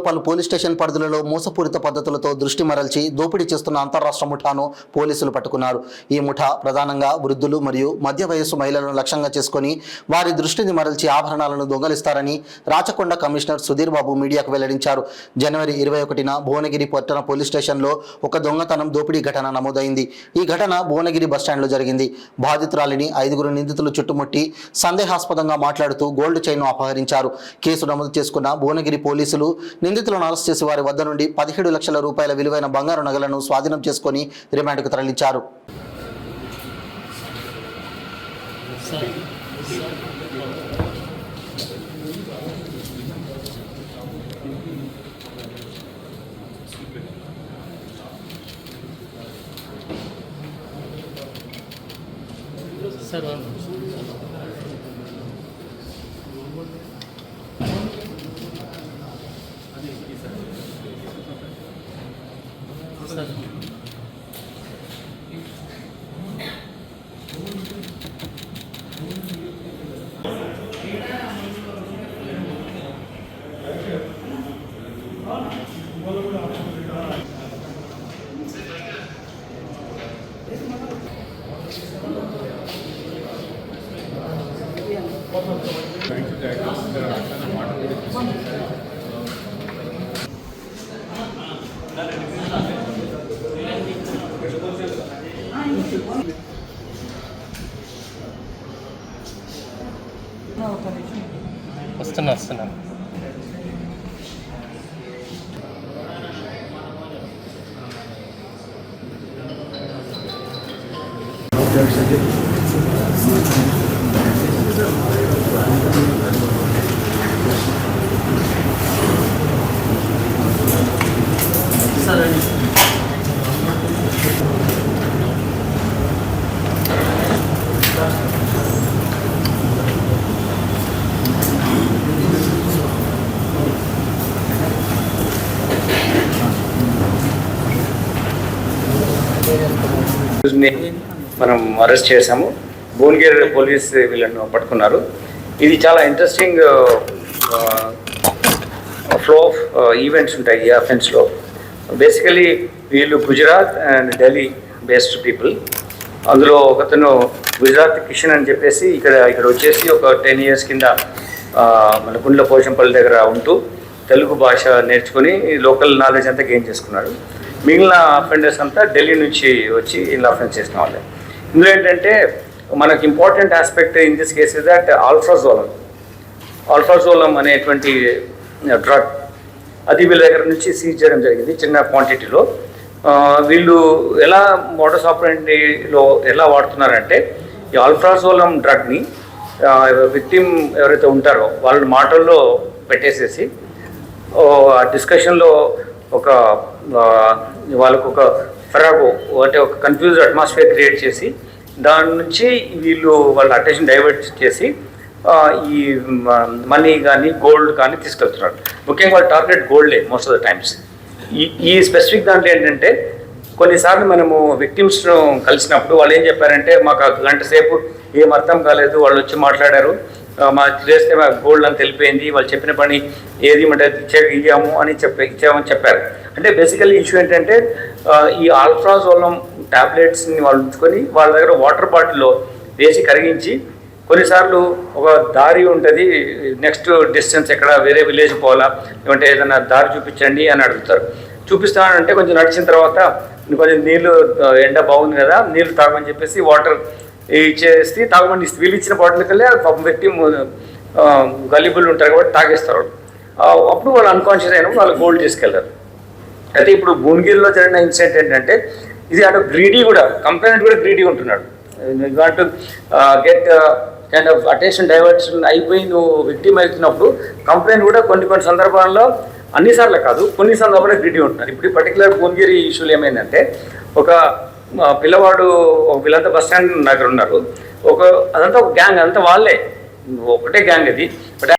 పలు police station పరిధులలో మోసపూరిత పద్ధతులతో దృష్టి మరల్చి దోపిడీ చేస్తున్న అంతర్రాష్ట్ర ముఠాను పోలీసులు పట్టుకున్నారు. ఈ ముఠా ప్రధానంగా వృద్ధులు మరియు మధ్య వయస్సు మహిళలను లక్ష్యంగా చేసుకుని వారి దృష్టిని మరల్చి ఆభరణాలను దొంగలిస్తారని రాచకొండ కమిషనర్ సుధీర్ బాబు మీడియాకు వెల్లడించారు. జనవరి 21న భువనగిరి పట్టణ పోలీస్ స్టేషన్లో ఒక దొంగతనం దోపిడీ ఘటన నమోదైంది. ఈ ఘటన భువనగిరి బస్టాండ్లో జరిగింది. బాధితురాలిని 5 నిందితులు చుట్టుముట్టి సందేహాస్పదంగా మాట్లాడుతూ గోల్డ్ చైన్ను అపహరించారు. కేసు నమోదు చేసుకున్న భువనగిరి పోలీసులు నిందితులను అరెస్ట్ చేసి వారి వద్ద నుండి 17 లక్షల రూపాయల విలువైన బంగారు నగలను స్వాధీనం చేసుకుని రిమాండ్కు తరలించారు. వస్తున్నా మనం అరెస్ట్ చేశాము. భువనగిరి పోలీస్ వీళ్ళను పట్టుకున్నారు. ఇది చాలా ఇంట్రెస్టింగ్ ఫ్లో ఆఫ్ ఈవెంట్స్ ఉంటాయి ఈ అఫెన్స్లో. బేసికలీ వీళ్ళు Gujarat and Delhi based people. అందులో ఒకతను గుజరాత్ కిషన్ అని చెప్పేసి ఇక్కడ వచ్చేసి ఒక 10 years కింద మన గుండ్ల పోచంపల్లి దగ్గర ఉంటూ తెలుగు భాష నేర్చుకుని లోకల్ నాలెడ్జ్ అంతా గెయిన్ చేసుకున్నాడు. మిగిలిన అఫెండర్స్ అంతా ఢిల్లీ నుంచి వచ్చి ఇలా అఫెన్స్ చేసిన వాళ్ళే. ఇందులో ఏంటంటే మనకు important aspect in this case is that alprazolam అనేటువంటి డ్రగ్ అది వీళ్ళ దగ్గర నుంచి సీజ్ చేయడం జరిగింది చిన్న క్వాంటిటీలో. వీళ్ళు ఎలా మోడస్ ఆపరెండిలో ఎలా వాడుతున్నారంటే ఈ ఆల్ఫాజోలం డ్రగ్ని విక్టిమ్ ఎవరైతే ఉంటారో వాళ్ళ మాటల్లో పెట్టేసేసి ఆ డిస్కషన్లో వాళ్ళకు ఒక ఫెరాగో అంటే ఒక కన్ఫ్యూజ్డ్ అట్మాస్ఫియర్ క్రియేట్ చేసి దాని నుంచి వీళ్ళు వాళ్ళ అటెన్షన్ డైవర్ట్ చేసి ఈ మనీ కానీ గోల్డ్ కానీ తీసుకెళ్తున్నారు. ముఖ్యంగా వాళ్ళ టార్గెట్ గోల్డే మోస్ట్ ఆఫ్ ద టైమ్స్. ఈ స్పెసిఫిక్ దాంట్లో ఏంటంటే కొన్నిసార్లు మనము విక్టిమ్స్ను కలిసినప్పుడు వాళ్ళు ఏం చెప్పారంటే మాకు 1 గంట సేపు ఏం అర్థం కాలేదు, వాళ్ళు వచ్చి మాట్లాడారు, మా చేస్తే మా గోల్డ్ అని తెలిపోయింది, వాళ్ళు చెప్పిన పని ఏది అంటే ఇచ్చాము అని ఇచ్చామని చెప్పారు. అంటే బేసికల్లీ ఇష్యూ ఏంటంటే ఈ ఆల్ఫాజోలం ట్యాబ్లెట్స్ని వాళ్ళు ఉంచుకొని వాళ్ళ దగ్గర వాటర్ బాటిల్లో వేసి కరిగించి కొన్నిసార్లు ఒక దారి ఉంటుంది, నెక్స్ట్ డిస్టెన్స్ ఎక్కడ వేరే విలేజ్ పోవాలా లేదంటే ఏదైనా దారి చూపించండి అని అడుగుతారు. చూపిస్తానంటే కొంచెం నడిచిన తర్వాత కొంచెం నీళ్ళు ఎండ బాగుంది కదా నీళ్ళు తాగమని చెప్పేసి వాటర్ ఇచ్చేసి తాగమని వీళ్ళు ఇచ్చిన బాటిల్ కల్లా వ్యక్తి గలిబుల్ ఉంటారు కాబట్టి తాగేస్తారు. అప్పుడు వాళ్ళు అన్కాన్షియస్ అయినప్పుడు వాళ్ళు గోల్డ్ తీసుకెళ్తారు. అయితే ఇప్పుడు భువనగిరిలో జరిగిన ఇన్సిడెంట్ ఏంటంటే ఇది అటు గ్రీడీ కూడా కంప్లైంట్ కూడా గ్రీడీ ఉంటున్నాడు. To get kind of attention diversion అయిపోయి నువ్వు విక్టిమ్ అవుతున్నప్పుడు కంప్లైంట్ కూడా కొన్ని సందర్భాల్లో అన్నిసార్లు కాదు కొన్ని సందర్భాల్లో గ్రీడీ ఉంటున్నారు. ఇప్పుడు పర్టికులర్ భువనగిరి ఇష్యూలు ఏమైందంటే ఒక పిల్లవాడు వీళ్ళంతా బస్ స్టాండ్ దగ్గర ఉన్నారు. అదంతా ఒక గ్యాంగ్, అంతా వాళ్ళే ఒకటే గ్యాంగ్ అది. బట్